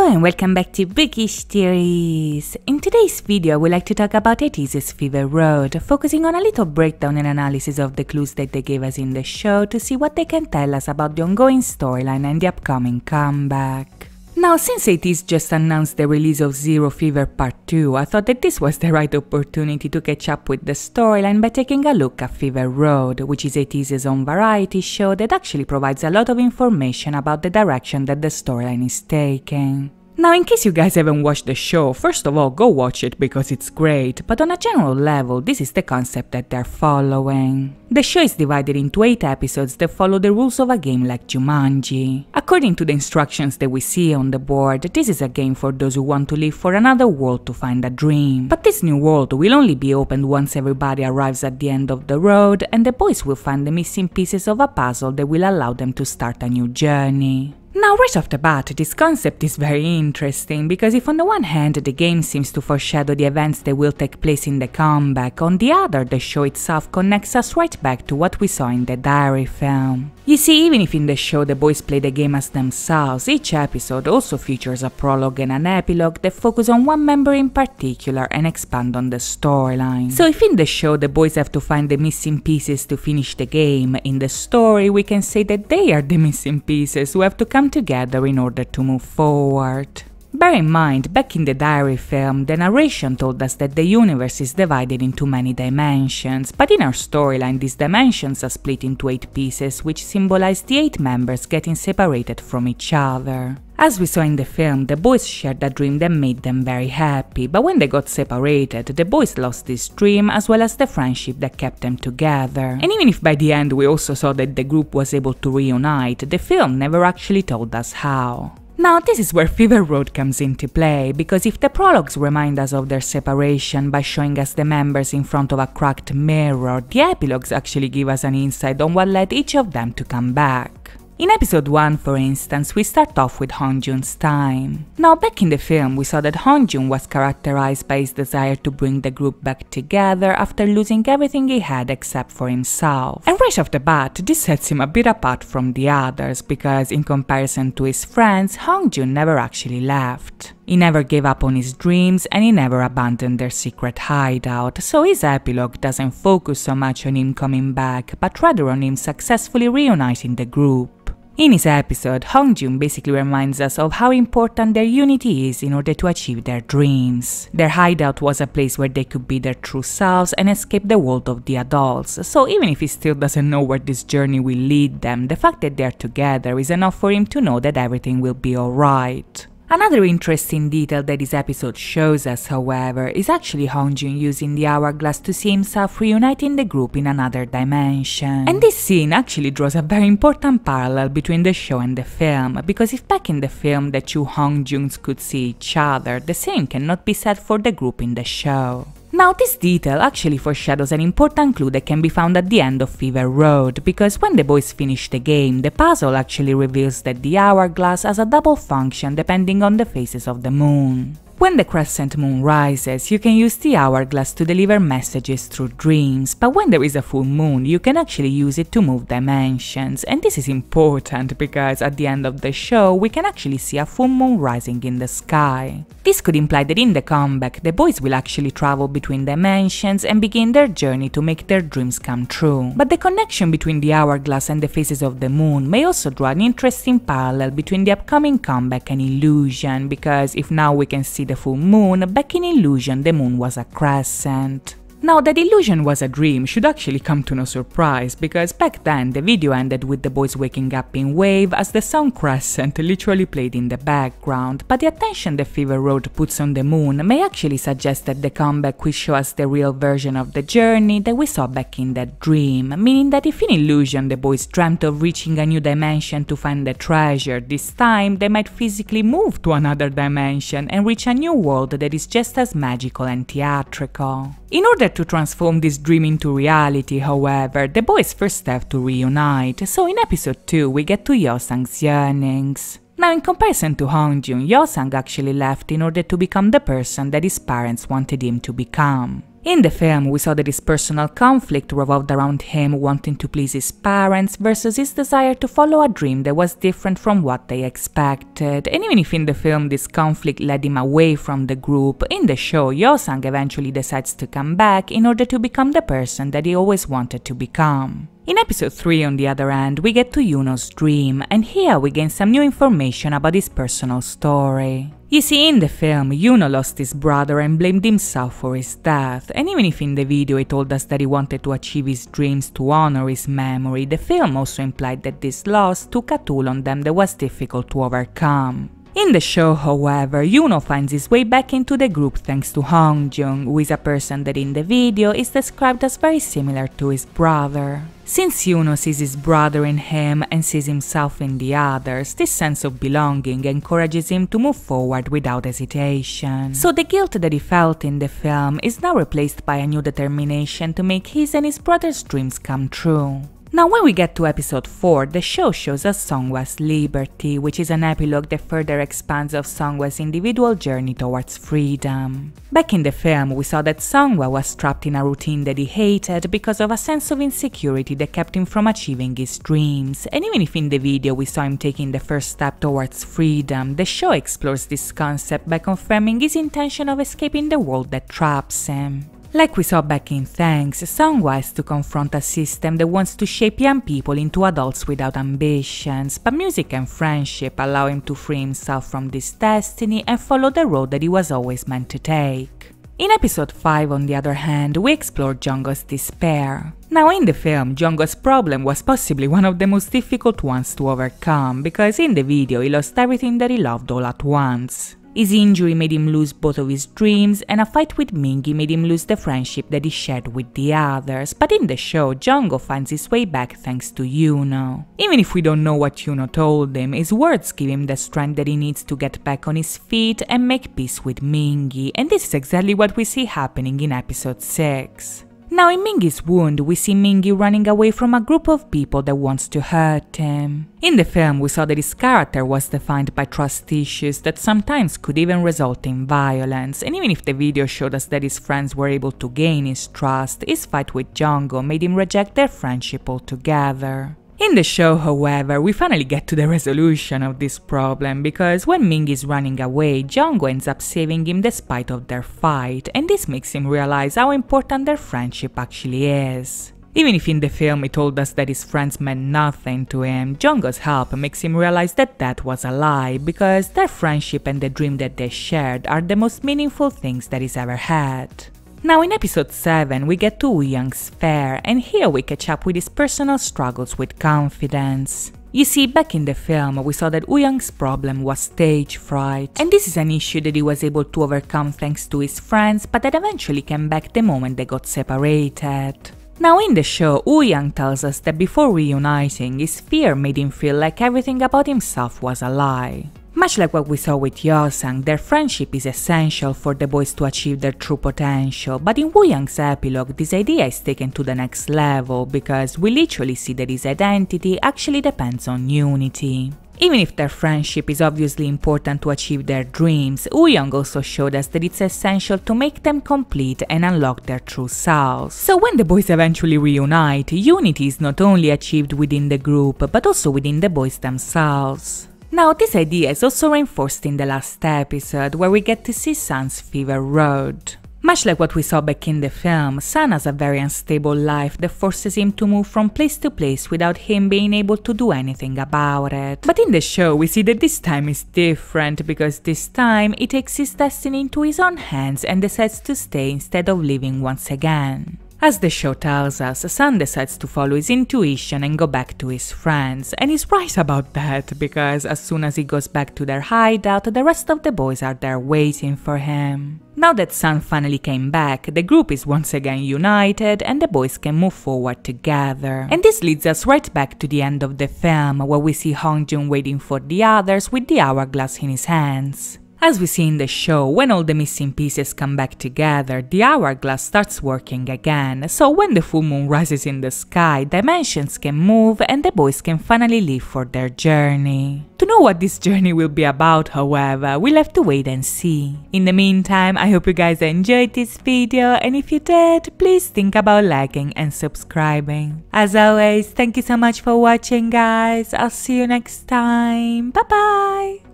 and welcome back to Bookish Theories. In today's video I would like to talk about Theseus Fever Road, focusing on a little breakdown and analysis of the clues that they gave us in the show to see what they can tell us about the ongoing storyline and the upcoming comeback. Now, since ATEEZ just announced the release of Zero Fever Part 2, I thought that this was the right opportunity to catch up with the storyline by taking a look at Fever Road, which is ATEEZ's own variety show that actually provides a lot of information about the direction that the storyline is taking. Now, in case you guys haven't watched the show, first of all, go watch it because it's great, but on a general level, this is the concept that they're following. The show is divided into 8 episodes that follow the rules of a game like Jumanji. According to the instructions that we see on the board, this is a game for those who want to live for another world to find a dream. But this new world will only be opened once everybody arrives at the end of the road, and the boys will find the missing pieces of a puzzle that will allow them to start a new journey. Now, right off the bat, this concept is very interesting because if on the one hand the game seems to foreshadow the events that will take place in the comeback, on the other the show itself connects us right back to what we saw in the diary film. You see, even if in the show the boys play the game as themselves, each episode also features a prologue and an epilogue that focus on one member in particular and expand on the storyline. So if in the show the boys have to find the missing pieces to finish the game, in the story we can say that they are the missing pieces who have to come together in order to move forward. Bear in mind, back in the diary film, the narration told us that the universe is divided into many dimensions, but in our storyline these dimensions are split into 8 pieces which symbolize the 8 members getting separated from each other. As we saw in the film, the boys shared a dream that made them very happy, but when they got separated, the boys lost this dream as well as the friendship that kept them together. And even if by the end we also saw that the group was able to reunite, the film never actually told us how. Now, this is where Fever Road comes into play, because if the prologues remind us of their separation by showing us the members in front of a cracked mirror, the epilogues actually give us an insight on what led each of them to come back. In episode 1, for instance, we start off with Hongjun's time. Now, back in the film, we saw that Hongjun was characterized by his desire to bring the group back together after losing everything he had except for himself. And right off the bat, this sets him a bit apart from the others, because in comparison to his friends, Hongjun never actually left. He never gave up on his dreams and he never abandoned their secret hideout, so his epilogue doesn't focus so much on him coming back, but rather on him successfully reuniting the group. In his episode, Hongjun basically reminds us of how important their unity is in order to achieve their dreams. Their hideout was a place where they could be their true selves and escape the world of the adults, so even if he still doesn't know where this journey will lead them, the fact that they're together is enough for him to know that everything will be alright. Another interesting detail that this episode shows us, however, is actually Hongjun using the hourglass to see himself reuniting the group in another dimension. And this scene actually draws a very important parallel between the show and the film, because if back in the film the 2 Hongjuns could see each other, the same cannot be said for the group in the show. Now, this detail actually foreshadows an important clue that can be found at the end of Fever Road, because when the boys finish the game, the puzzle actually reveals that the hourglass has a double function depending on the phases of the moon. When the crescent moon rises, you can use the hourglass to deliver messages through dreams, but when there is a full moon, you can actually use it to move dimensions, and this is important because at the end of the show, we can actually see a full moon rising in the sky. This could imply that in the comeback, the boys will actually travel between dimensions and begin their journey to make their dreams come true. But the connection between the hourglass and the phases of the moon may also draw an interesting parallel between the upcoming comeback and Illusion, because if now we can see the full moon, back in Illusion the moon was a crescent. Now, that Illusion was a dream should actually come to no surprise, because back then the video ended with the boys waking up in Wave as the song Crescent literally played in the background, but the attention that Fever Road puts on the moon may actually suggest that the comeback will show us the real version of the journey that we saw back in that dream, meaning that if in Illusion the boys dreamt of reaching a new dimension to find the treasure, this time they might physically move to another dimension and reach a new world that is just as magical and theatrical. In order to transform this dream into reality, however, the boys first have to reunite, so in episode 2 we get to Yeosang's yearnings. Now, in comparison to Hongjun, Yeosang actually left in order to become the person that his parents wanted him to become. In the film, we saw that his personal conflict revolved around him wanting to please his parents versus his desire to follow a dream that was different from what they expected. And even if in the film this conflict led him away from the group, in the show, Yeosang eventually decides to come back in order to become the person that he always wanted to become. In episode 3, on the other hand, we get to Yuno's dream, and here we gain some new information about his personal story. You see, in the film, Yuno lost his brother and blamed himself for his death, and even if in the video he told us that he wanted to achieve his dreams to honor his memory, the film also implied that this loss took a toll on them that was difficult to overcome. In the show, however, Yuno finds his way back into the group thanks to Hongjoong, who is a person that in the video is described as very similar to his brother. Since Yuno sees his brother in him and sees himself in the others, this sense of belonging encourages him to move forward without hesitation. So the guilt that he felt in the film is now replaced by a new determination to make his and his brother's dreams come true. Now when we get to episode 4, the show shows us Songhwa's Liberty, which is an epilogue that further expands of Songhwa's individual journey towards freedom. Back in the film, we saw that Songhwa was trapped in a routine that he hated because of a sense of insecurity that kept him from achieving his dreams, and even if in the video we saw him taking the first step towards freedom, the show explores this concept by confirming his intention of escaping the world that traps him. Like we saw back in Thanks, Songhwa has to confront a system that wants to shape young people into adults without ambitions, but music and friendship allow him to free himself from this destiny and follow the road that he was always meant to take. In episode 5, on the other hand, we explore Jungkook's despair. Now in the film, Jungkook's problem was possibly one of the most difficult ones to overcome, because in the video he lost everything that he loved all at once. His injury made him lose both of his dreams, and a fight with Mingi made him lose the friendship that he shared with the others, but in the show, Jungkook finds his way back thanks to Yuno. Even if we don't know what Yuno told him, his words give him the strength that he needs to get back on his feet and make peace with Mingi, and this is exactly what we see happening in episode 6. Now in Mingi's wound, we see Mingi running away from a group of people that wants to hurt him. In the film, we saw that his character was defined by trust issues that sometimes could even result in violence, and even if the video showed us that his friends were able to gain his trust, his fight with Jungkook made him reject their friendship altogether. In the show, however, we finally get to the resolution of this problem, because when Mingi is running away, Jungkook ends up saving him despite of their fight, and this makes him realize how important their friendship actually is. Even if in the film he told us that his friends meant nothing to him, Jungkook's help makes him realize that that was a lie, because their friendship and the dream that they shared are the most meaningful things that he's ever had. Now in episode 7, we get to Wooyoung's fair, and here we catch up with his personal struggles with confidence. You see, back in the film, we saw that Wooyoung's problem was stage fright, and this is an issue that he was able to overcome thanks to his friends, but that eventually came back the moment they got separated. Now in the show, Wooyoung tells us that before reuniting, his fear made him feel like everything about himself was a lie. Much like what we saw with Yeosang, their friendship is essential for the boys to achieve their true potential, but in Wooyoung's epilogue, this idea is taken to the next level, because we literally see that his identity actually depends on unity. Even if their friendship is obviously important to achieve their dreams, Wooyoung also showed us that it's essential to make them complete and unlock their true selves. So when the boys eventually reunite, unity is not only achieved within the group, but also within the boys themselves. Now, this idea is also reinforced in the last episode, where we get to see Sun's Fever Road. Much like what we saw back in the film, Sun has a very unstable life that forces him to move from place to place without him being able to do anything about it. But in the show, we see that this time is different, because this time he takes his destiny into his own hands and decides to stay instead of leaving once again. As the show tells us, Sun decides to follow his intuition and go back to his friends, and he's right about that, because as soon as he goes back to their hideout, the rest of the boys are there waiting for him. Now that Sun finally came back, the group is once again united and the boys can move forward together. And this leads us right back to the end of the film, where we see Hongjoong waiting for the others with the hourglass in his hands. As we see in the show, when all the missing pieces come back together, the hourglass starts working again, so when the full moon rises in the sky, dimensions can move and the boys can finally leave for their journey. To know what this journey will be about, however. We'll have to wait and see. In the meantime, I hope you guys enjoyed this video, and if you did, please think about liking and subscribing. As always, thank you so much for watching, guys. I'll see you next time. Bye bye.